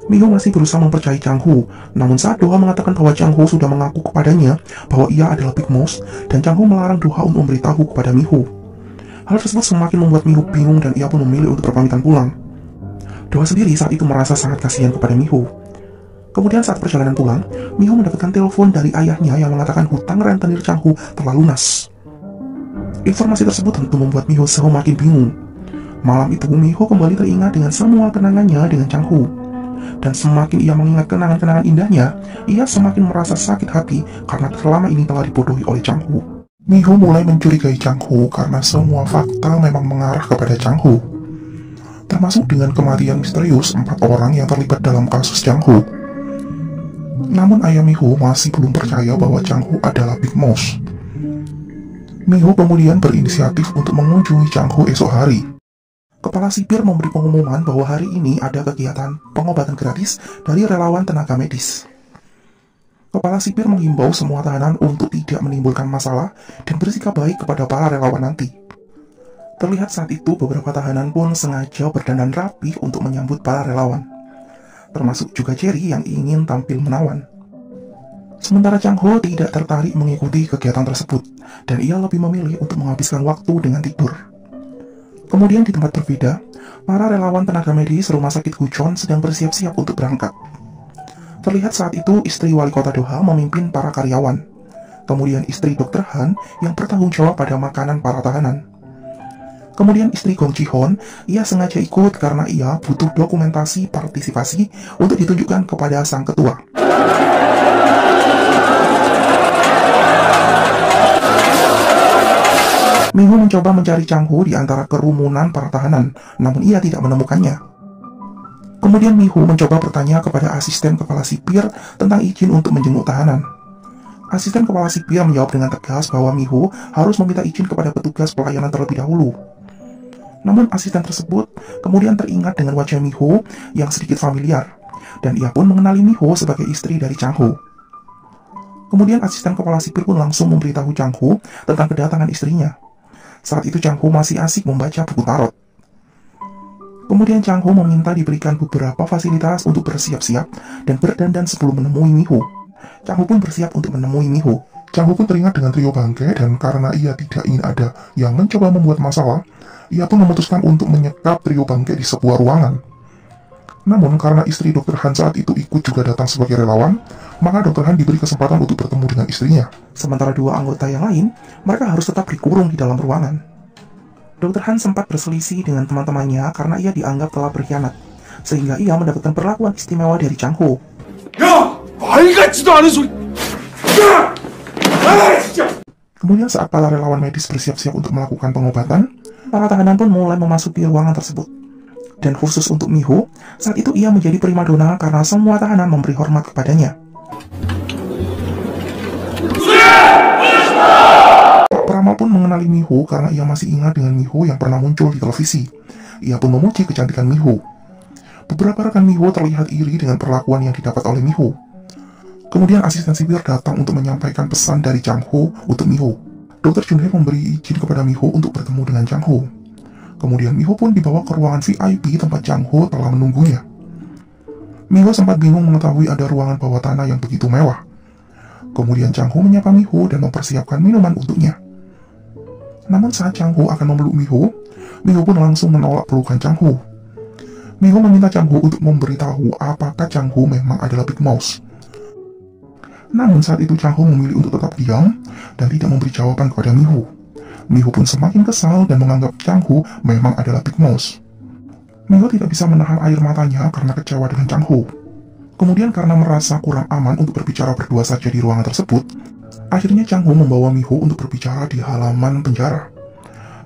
Miho masih berusaha mempercayai Chang Hu, namun saat Doha mengatakan bahwa Chang Hu sudah mengaku kepadanya bahwa ia adalah Big Mouse, dan Chang Hu melarang Doha untuk memberitahu kepada Miho. Hal tersebut semakin membuat Miho bingung dan ia pun memilih untuk berpamitan pulang. Doha sendiri saat itu merasa sangat kasihan kepada Miho. Kemudian saat perjalanan pulang, Miho mendapatkan telepon dari ayahnya yang mengatakan hutang rentenir Chang Hu telah lunas. Informasi tersebut tentu membuat Miho semakin bingung. Malam itu, Miho kembali teringat dengan semua kenangannya dengan Chang Hu. Dan semakin ia mengingat kenangan-kenangan indahnya, ia semakin merasa sakit hati karena selama ini telah dibodohi oleh Chang Hu. Miho mulai mencurigai Chang Hu karena semua fakta memang mengarah kepada Chang Hu, termasuk dengan kematian misterius 4 orang yang terlibat dalam kasus Chang Hu. Namun ayah Miho masih belum percaya bahwa Chang Hu adalah Big Mouse. Miho kemudian berinisiatif untuk mengunjungi Chang Hu esok hari. Kepala sipir memberi pengumuman bahwa hari ini ada kegiatan pengobatan gratis dari relawan tenaga medis. Kepala sipir menghimbau semua tahanan untuk tidak menimbulkan masalah dan bersikap baik kepada para relawan nanti. Terlihat saat itu beberapa tahanan pun sengaja berdandan rapi untuk menyambut para relawan, termasuk juga Jerry yang ingin tampil menawan. Sementara Chang Hu tidak tertarik mengikuti kegiatan tersebut, dan ia lebih memilih untuk menghabiskan waktu dengan tidur. Kemudian di tempat berbeda, para relawan tenaga medis rumah sakit Huchon sedang bersiap-siap untuk berangkat. Terlihat saat itu istri wali kota Doha memimpin para karyawan. Kemudian istri Dr. Han yang bertanggung jawab pada makanan para tahanan. Kemudian istri Gong Ji-hon, ia sengaja ikut karena ia butuh dokumentasi partisipasi untuk ditunjukkan kepada sang ketua. Miho mencoba mencari Chang Hu di antara kerumunan para tahanan, namun ia tidak menemukannya. Kemudian Miho mencoba bertanya kepada asisten kepala sipir tentang izin untuk menjenguk tahanan. Asisten kepala sipir menjawab dengan tegas bahwa Miho harus meminta izin kepada petugas pelayanan terlebih dahulu. Namun asisten tersebut kemudian teringat dengan wajah Miho yang sedikit familiar, dan ia pun mengenali Miho sebagai istri dari Chang Hu. Kemudian asisten kepala sipir pun langsung memberitahu Chang Hu tentang kedatangan istrinya. Saat itu Chang Hu masih asik membaca buku tarot. Kemudian Chang Hu meminta diberikan beberapa fasilitas untuk bersiap-siap dan berdandan sebelum menemui Miho. Chang Hu pun bersiap untuk menemui Miho. Chang Hu pun teringat dengan trio bangke, dan karena ia tidak ingin ada yang mencoba membuat masalah, ia pun memutuskan untuk menyekap trio bangke di sebuah ruangan. Namun karena istri Dr. Han saat itu ikut juga datang sebagai relawan, maka Dr. Han diberi kesempatan untuk bertemu dengan istrinya. Sementara dua anggota yang lain, mereka harus tetap dikurung di dalam ruangan. Dr. Han sempat berselisih dengan teman-temannya karena ia dianggap telah berkhianat, sehingga ia mendapatkan perlakuan istimewa dari Chang Hu. Kemudian saat para relawan medis bersiap-siap untuk melakukan pengobatan, para tahanan pun mulai memasuki ruangan tersebut. Dan khusus untuk Miho, saat itu ia menjadi primadona karena semua tahanan memberi hormat kepadanya. Pak Peramal pun mengenali Miho karena ia masih ingat dengan Miho yang pernah muncul di televisi. Ia pun memuji kecantikan Miho. Beberapa rekan Miho terlihat iri dengan perlakuan yang didapat oleh Miho. Kemudian asisten sipir datang untuk menyampaikan pesan dari Chang Hu untuk Miho. Dr. Junhye memberi izin kepada Miho untuk bertemu dengan Chang Hu. Kemudian Miho pun dibawa ke ruangan VIP tempat Chang Hu telah menunggunya. Miho sempat bingung mengetahui ada ruangan bawah tanah yang begitu mewah. Kemudian Chang Hu menyapa Miho dan mempersiapkan minuman untuknya. Namun saat Chang Hu akan memeluk Miho, Miho pun langsung menolak pelukan Chang Hu. Miho meminta Chang Hu untuk memberitahu apakah Chang Hu memang adalah Big Mouse. Namun saat itu Chang Hu memilih untuk tetap diam dan tidak memberi jawaban kepada Miho. Miho pun semakin kesal dan menganggap Chang Hu memang adalah Big Mouse. Miho tidak bisa menahan air matanya karena kecewa dengan Chang Hu. Kemudian karena merasa kurang aman untuk berbicara berdua saja di ruangan tersebut, akhirnya Chang Hu membawa Miho untuk berbicara di halaman penjara.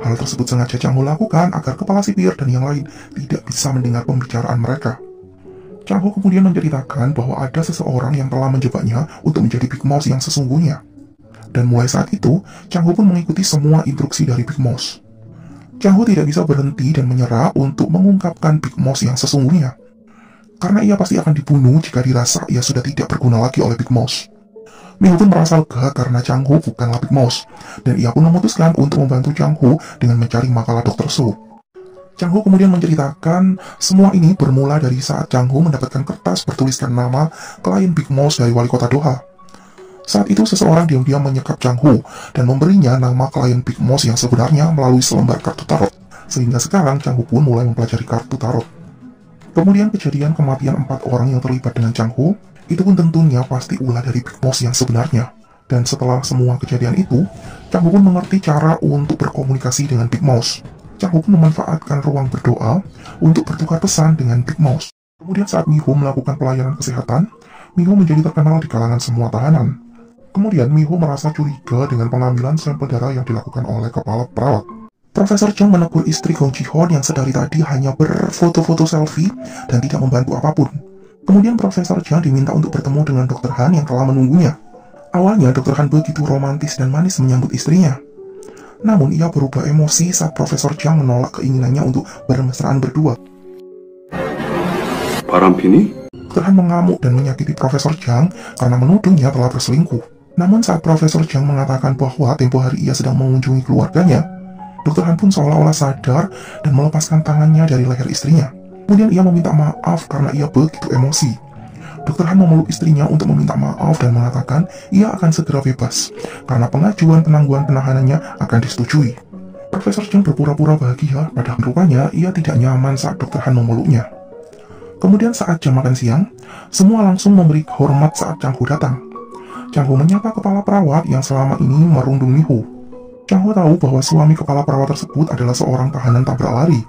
Hal tersebut sengaja Chang Hu lakukan agar kepala sipir dan yang lain tidak bisa mendengar pembicaraan mereka. Chang Hu kemudian menceritakan bahwa ada seseorang yang telah menjebaknya untuk menjadi Big Mouse yang sesungguhnya. Dan mulai saat itu, Chang Hu pun mengikuti semua instruksi dari Big Mouse. Chang Hu tidak bisa berhenti dan menyerah untuk mengungkapkan Big Mouse yang sesungguhnya. Karena ia pasti akan dibunuh jika dirasa ia sudah tidak berguna lagi oleh Big Mouse. Miho pun merasa lega karena Chang Hu bukanlah Big Mouse, dan ia pun memutuskan untuk membantu Chang Hu dengan mencari makalah Dr. Su. Chang Ho kemudian menceritakan semua ini bermula dari saat Chang Ho mendapatkan kertas bertuliskan nama klien Big Mouse dari wali kota Doha. Saat itu seseorang diam-diam menyekap Chang Ho dan memberinya nama klien Big Mouse yang sebenarnya melalui selembar kartu tarot. Sehingga sekarang Chang Ho pun mulai mempelajari kartu tarot. Kemudian kejadian kematian 4 orang yang terlibat dengan Chang Ho, itu pun tentunya pasti ulah dari Big Mouse yang sebenarnya. Dan setelah semua kejadian itu, Chang Ho pun mengerti cara untuk berkomunikasi dengan Big Mouse. Chang Ho pun memanfaatkan ruang berdoa untuk bertukar pesan dengan Big Mouse. Kemudian saat Miho melakukan pelayanan kesehatan, Miho menjadi terkenal di kalangan semua tahanan. Kemudian Miho merasa curiga dengan pengambilan sampel darah yang dilakukan oleh kepala perawat. Profesor Chang menegur istri Gong Ji-hon yang sedari tadi hanya berfoto-foto selfie dan tidak membantu apapun. Kemudian Profesor Chang diminta untuk bertemu dengan Dr. Han yang telah menunggunya. Awalnya Dr. Han begitu romantis dan manis menyambut istrinya. Namun ia berubah emosi saat Profesor Chang menolak keinginannya untuk bermesraan berdua. Parampini? Dr. Han mengamuk dan menyakiti Profesor Chang karena menuduhnya telah berselingkuh. Namun saat Profesor Chang mengatakan bahwa tempo hari ia sedang mengunjungi keluarganya, Dr. Han pun seolah-olah sadar dan melepaskan tangannya dari leher istrinya. Kemudian ia meminta maaf karena ia begitu emosi. Dr. Han memeluk istrinya untuk meminta maaf dan mengatakan ia akan segera bebas karena pengajuan penangguhan penahanannya akan disetujui. Profesor Chang berpura-pura bahagia, padahal rupanya ia tidak nyaman saat Dr. Han memeluknya. Kemudian saat jam makan siang, semua langsung memberi hormat saat Chang Ho datang. Chang Ho menyapa kepala perawat yang selama ini merundung Miho. Chang Ho tahu bahwa suami kepala perawat tersebut adalah seorang tahanan tabrak lari.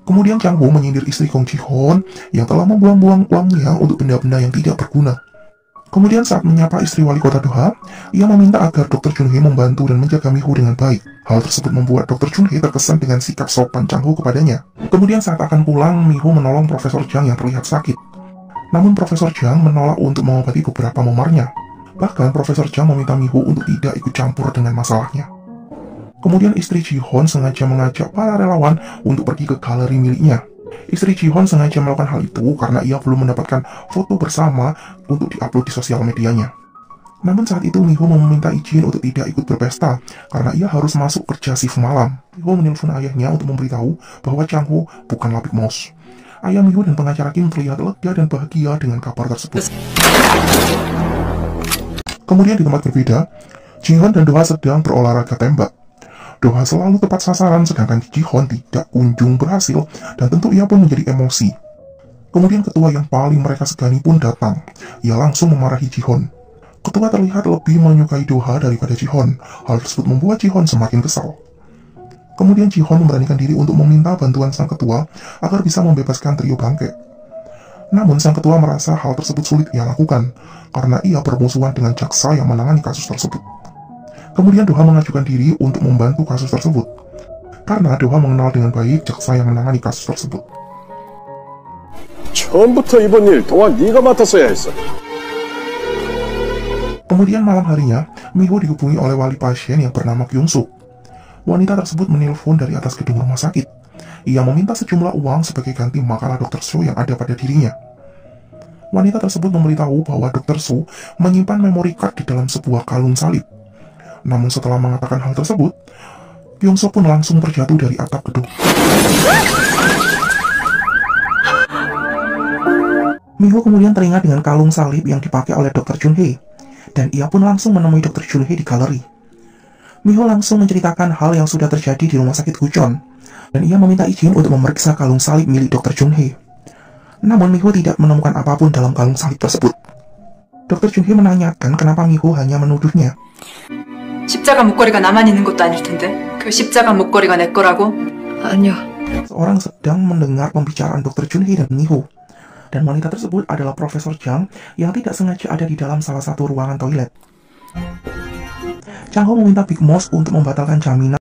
Kemudian Chang Ho menyindir istri Gong Ji-hon yang telah membuang-buang uangnya untuk benda-benda yang tidak berguna. Kemudian saat menyapa istri wali kota Doha, ia meminta agar Dr. Junhee membantu dan menjaga Miho dengan baik. Hal tersebut membuat Dr. Junhee terkesan dengan sikap sopan Chang Ho kepadanya. Kemudian saat akan pulang, Miho menolong Profesor Chang yang terlihat sakit. Namun Profesor Chang menolak untuk mengobati beberapa memarnya. Bahkan Profesor Chang meminta Miho untuk tidak ikut campur dengan masalahnya. Kemudian istri Ji-hon sengaja mengajak para relawan untuk pergi ke galeri miliknya. Istri Ji-hon sengaja melakukan hal itu karena ia belum mendapatkan foto bersama untuk diupload di sosial medianya. Namun saat itu Miho meminta izin untuk tidak ikut berpesta karena ia harus masuk kerja shift malam. Miho menelpon ayahnya untuk memberitahu bahwa Chang Ho bukanlah Big Mouse. Ayah Miho dan pengacara Kim terlihat lega dan bahagia dengan kabar tersebut. Kemudian di tempat berbeda, Ji-hon dan Doha sedang berolahraga tembak. Doha selalu tepat sasaran sedangkan Ji-hon tidak kunjung berhasil dan tentu ia pun menjadi emosi. Kemudian ketua yang paling mereka segani pun datang. Ia langsung memarahi Ji-hon. Ketua terlihat lebih menyukai Doha daripada Ji-hon. Hal tersebut membuat Ji-hon semakin kesal. Kemudian Ji-hon memberanikan diri untuk meminta bantuan sang ketua agar bisa membebaskan trio bangke. Namun sang ketua merasa hal tersebut sulit ia lakukan karena ia bermusuhan dengan jaksa yang menangani kasus tersebut. Kemudian Doha mengajukan diri untuk membantu kasus tersebut, karena Doha mengenal dengan baik jaksa yang menangani kasus tersebut. 처음부터 이번 일 도와 네가 맡았어야 했어. Kemudian malam harinya, Miho dihubungi oleh wali pasien yang bernama Kyung-suk. Wanita tersebut menelpon dari atas gedung rumah sakit. Ia meminta sejumlah uang sebagai ganti makalah Dr. So yang ada pada dirinya. Wanita tersebut memberitahu bahwa Dr. So menyimpan memory card di dalam sebuah kalung salib. Namun setelah mengatakan hal tersebut, Kyung-suk pun langsung terjatuh dari atap gedung. Miho kemudian teringat dengan kalung salib yang dipakai oleh Dr. Junhee, dan ia pun langsung menemui Dr. Junhee di galeri. Miho langsung menceritakan hal yang sudah terjadi di rumah sakit Gucheon, dan ia meminta izin untuk memeriksa kalung salib milik Dr. Junhee. Namun Miho tidak menemukan apapun dalam kalung salib tersebut. Dr. Junhee menanyakan kenapa Miho hanya menuduhnya. 십자가 목걸이가 나만 있는 것도 아닐 텐데. 그 십자가 목걸이가 내 거라고? 아니요. Seorang sedang mendengar pembicaraan Dr. Junhee dan Miho. Dan wanita tersebut adalah Profesor Chang yang tidak sengaja ada di dalam salah satu ruangan toilet. Chang Ho meminta Big Mouse untuk membatalkan jaminan.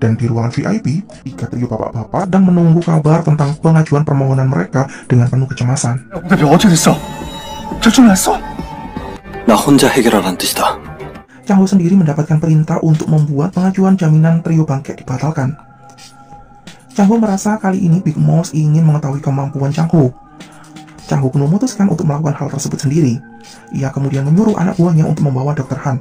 Dan di ruangan VIP, 3 trio bapak-bapak sedang menunggu kabar tentang pengajuan permohonan mereka dengan penuh kecemasan. 나 혼자 해결하란 뜻이다. Chang Ho sendiri mendapatkan perintah untuk membuat pengajuan jaminan trio bangkit dibatalkan. Chang Ho merasa kali ini Big Mouse ingin mengetahui kemampuan Chang Ho. Chang Ho pun memutuskan untuk melakukan hal tersebut sendiri. Ia kemudian menyuruh anak buahnya untuk membawa Dr. Han.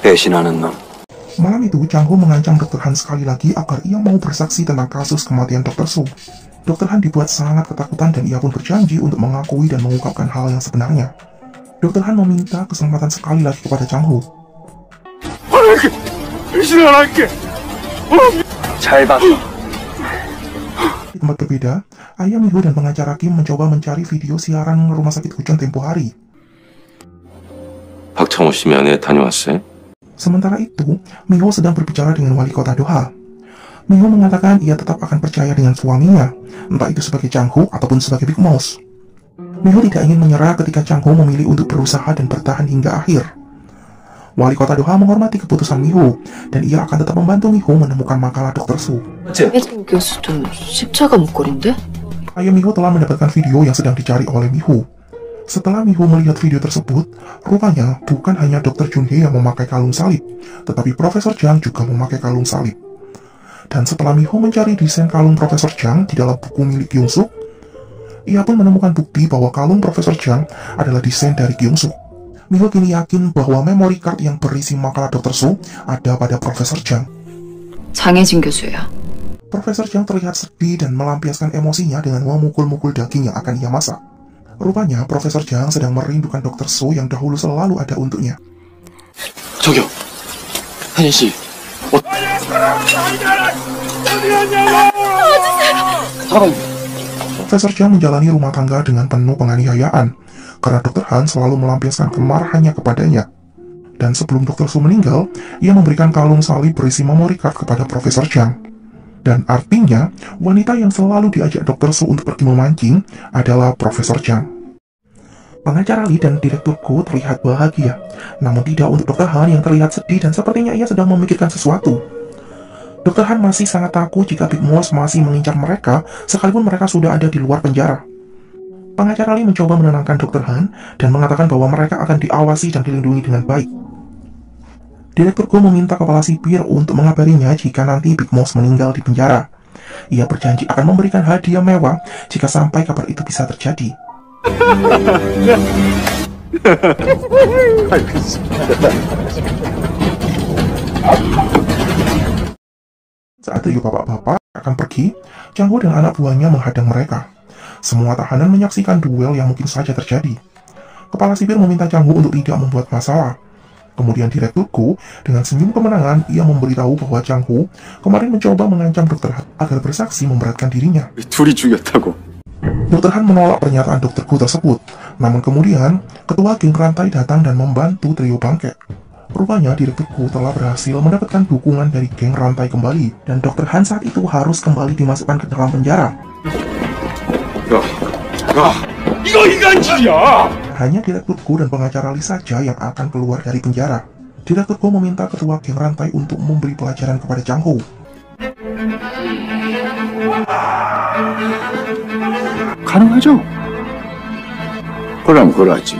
배신하는 놈. Malam itu, Chang Ho mengancam Dr. Han sekali lagi agar ia mau bersaksi tentang kasus kematian Dr. Su. Dr. Han dibuat sangat ketakutan dan ia pun berjanji untuk mengakui dan mengungkapkan hal yang sebenarnya. Dr. Han meminta kesempatan sekali lagi kepada Chang Ho. 잘 봐. Di tempat berbeda, ayah Miho dan pengacara Kim mencoba mencari video siaran rumah sakit Gucheon tempo hari. 박창호 씨 면회 다녀왔어요? Sementara itu, Miho sedang berbicara dengan wali kota Doha. Miho mengatakan ia tetap akan percaya dengan suaminya, entah itu sebagai Chang Ho ataupun sebagai Big Mouse. Miho tidak ingin menyerah ketika Chang Ho memilih untuk berusaha dan bertahan hingga akhir. Wali kota Doha menghormati keputusan Miho, dan ia akan tetap membantu Miho menemukan makalah Dr. Su. 장혜진 교수도 십자가 목걸인데? Ayah Miho telah mendapatkan video yang sedang dicari oleh Miho. Setelah Miho melihat video tersebut, rupanya bukan hanya Dr. Junhee yang memakai kalung salib, tetapi Profesor Jang juga memakai kalung salib. Dan setelah Miho mencari desain kalung Profesor Jang di dalam buku milik Kyung-suk, ia pun menemukan bukti bahwa kalung Profesor Jang adalah desain dari Kyung-suk. Miho kini yakin bahwa memory card yang berisi makalah Dr. Su ada pada Profesor Jang. 장혜진 교수야. Profesor Jang terlihat sedih dan melampiaskan emosinya dengan memukul-mukul daging yang akan ia masak. Rupanya, Profesor Jang sedang merindukan Dr. Su yang dahulu selalu ada untuknya. 저기요, 한인 씨. Profesor Jang menjalani rumah tangga dengan penuh penganiayaan, karena Dr. Han selalu melampiaskan kemarahannya kepadanya. Dan sebelum Dr. Su meninggal, ia memberikan kalung salib berisi memory card kepada Profesor Jang. Dan artinya, wanita yang selalu diajak Dr. Su untuk pergi memancing adalah Profesor Jang. Pengacara Lee dan Direktur Go terlihat bahagia, namun tidak untuk Dr. Han yang terlihat sedih dan sepertinya ia sedang memikirkan sesuatu. Dr. Han masih sangat takut jika Big Mouse masih mengincar mereka, sekalipun mereka sudah ada di luar penjara. Pengacara Lee mencoba menenangkan Dr. Han dan mengatakan bahwa mereka akan diawasi dan dilindungi dengan baik. Direktur Go meminta kepala sipir untuk mengabarinya jika nanti Big Mouse meninggal di penjara. Ia berjanji akan memberikan hadiah mewah jika sampai kabar itu bisa terjadi. Saat trio bapak-bapak akan pergi, Chang Ho dan anak buahnya menghadang mereka. Semua tahanan menyaksikan duel yang mungkin saja terjadi. Kepala sipir meminta Chang Ho untuk tidak membuat masalah. Kemudian Direktur Go, dengan senyum kemenangan, ia memberitahu bahwa Chang Ho kemarin mencoba mengancam Dr. Han agar bersaksi memberatkan dirinya. 둘이 죽였다고. Dr. Han menolak pernyataan Dr. Go tersebut. Namun kemudian, ketua geng rantai datang dan membantu trio bangkek. Rupanya Direktur Go telah berhasil mendapatkan dukungan dari geng rantai kembali, dan Dr. Han saat itu harus kembali dimasukkan ke dalam penjara. 이거 인간질이야! Hanya Direktur Go dan pengacara Lee saja yang akan keluar dari penjara. Direktur Go meminta ketua geng rantai untuk memberi pelajaran kepada Chang Ho. 가능하죠? 그럼 그러지.